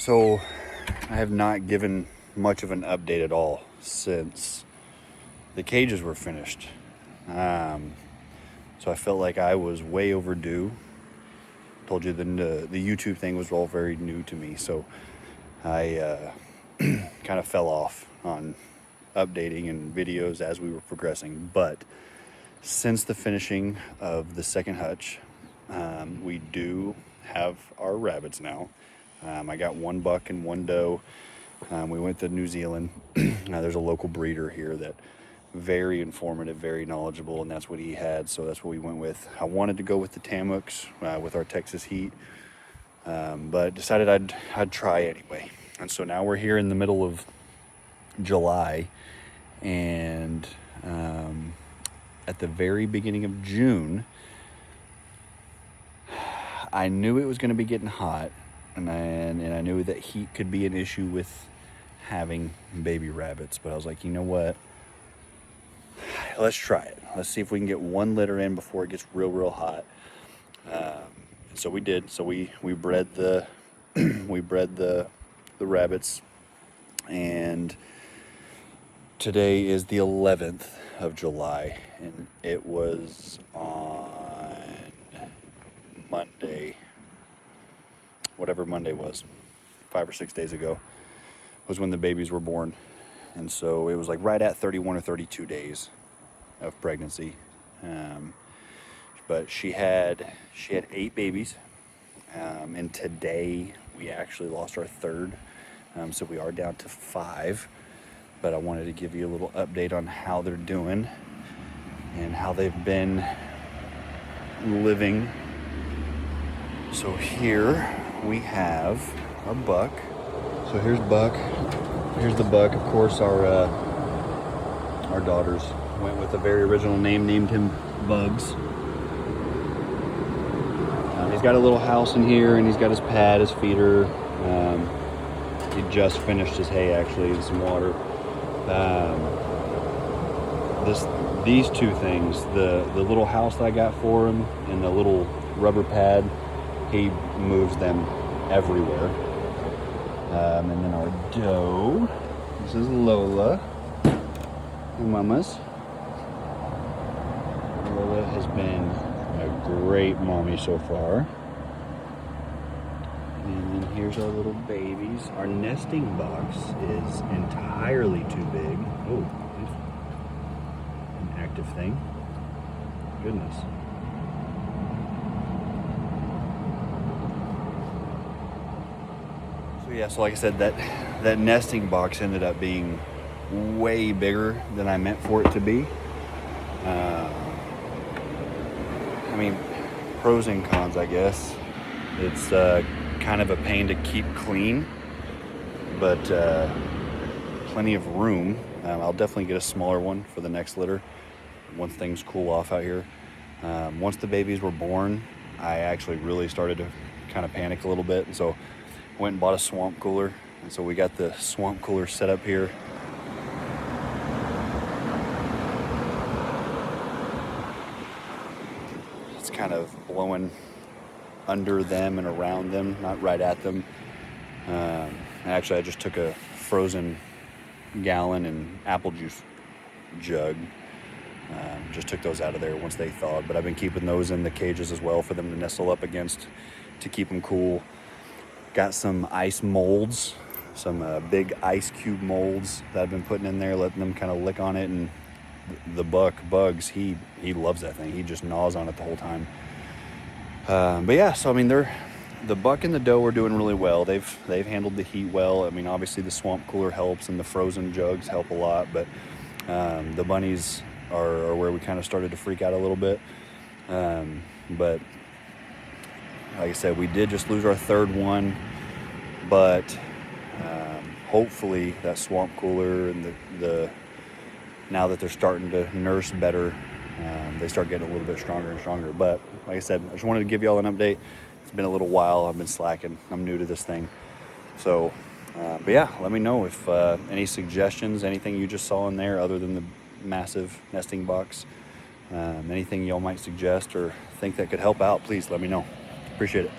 So I have not given much of an update at all since the cages were finished. So I felt like I was way overdue. Told you the YouTube thing was all very new to me, so I kind of fell off on updating and videos as we were progressing. But since the finishing of the second hutch, we do have our rabbits now. I got one buck and one doe. We went to New Zealand. There's a local breeder here that very informative, very knowledgeable, and that's what he had, so that's what we went with. I wanted to go with the Tamuks with our Texas heat, but decided I'd try anyway. And so now we're here in the middle of July, and at the very beginning of June, I knew it was going to be getting hot, and I knew that heat could be an issue with having baby rabbits, but I was like, you know what? Let's try it. Let's see if we can get one litter in before it gets real hot. So we did. So we bred the we bred the rabbits, and today is the 11th of July, and it was on Monday, whatever Monday was, 5 or 6 days ago, was when the babies were born. And so it was like right at 31 or 32 days of pregnancy. But she had 8 babies. And today we actually lost our third. So we are down to 5. But I wanted to give you a little update on how they're doing and how they've been living. So here we have our buck. So here's Buck. Here's the buck. Of course, our daughters went with a very original name, named him Bugs. He's got a little house in here, and he's got his pad, his feeder. He just finished his hay, actually, and some water. These two things, the little house that I got for him and the little rubber pad, he moves them everywhere. And then our doe, this is Lola, and Mama's. Lola has been a great mommy so far. And then here's our little babies. Our nesting box is entirely too big. Oh, an active thing. Goodness. So like I said, that nesting box ended up being way bigger than I meant for it to be. I mean, pros and cons, I guess. It's kind of a pain to keep clean, but plenty of room. I'll definitely get a smaller one for the next litter once things cool off out here. Once the babies were born, I actually really started to kind of panic a little bit, and so went and bought a swamp cooler, and so we got the swamp cooler set up here. It's kind of blowing under them and around them, not right at them. Actually, I just took a frozen gallon and apple juice jug. Just took those out of there once they thawed, but I've been keeping those in the cages as well for them to nestle up against to keep them cool. Got some ice molds, some big ice cube molds that I've been putting in there, letting them kind of lick on it. And the buck, Bugs, he loves that thing. He just gnaws on it the whole time. But yeah, so I mean, the buck and the doe are doing really well. They've handled the heat well. I mean, obviously the swamp cooler helps, and the frozen jugs help a lot. But the bunnies are where we kind of started to freak out a little bit. But like I said, we did just lose our third one, but hopefully that swamp cooler and the now that they're starting to nurse better, they start getting a little bit stronger and stronger. But like I said, I just wanted to give y'all an update. It's been a little while. I've been slacking. I'm new to this thing. So, but yeah, let me know if any suggestions, anything you just saw in there other than the massive nesting box, anything y'all might suggest or think that could help out, please let me know. Appreciate it.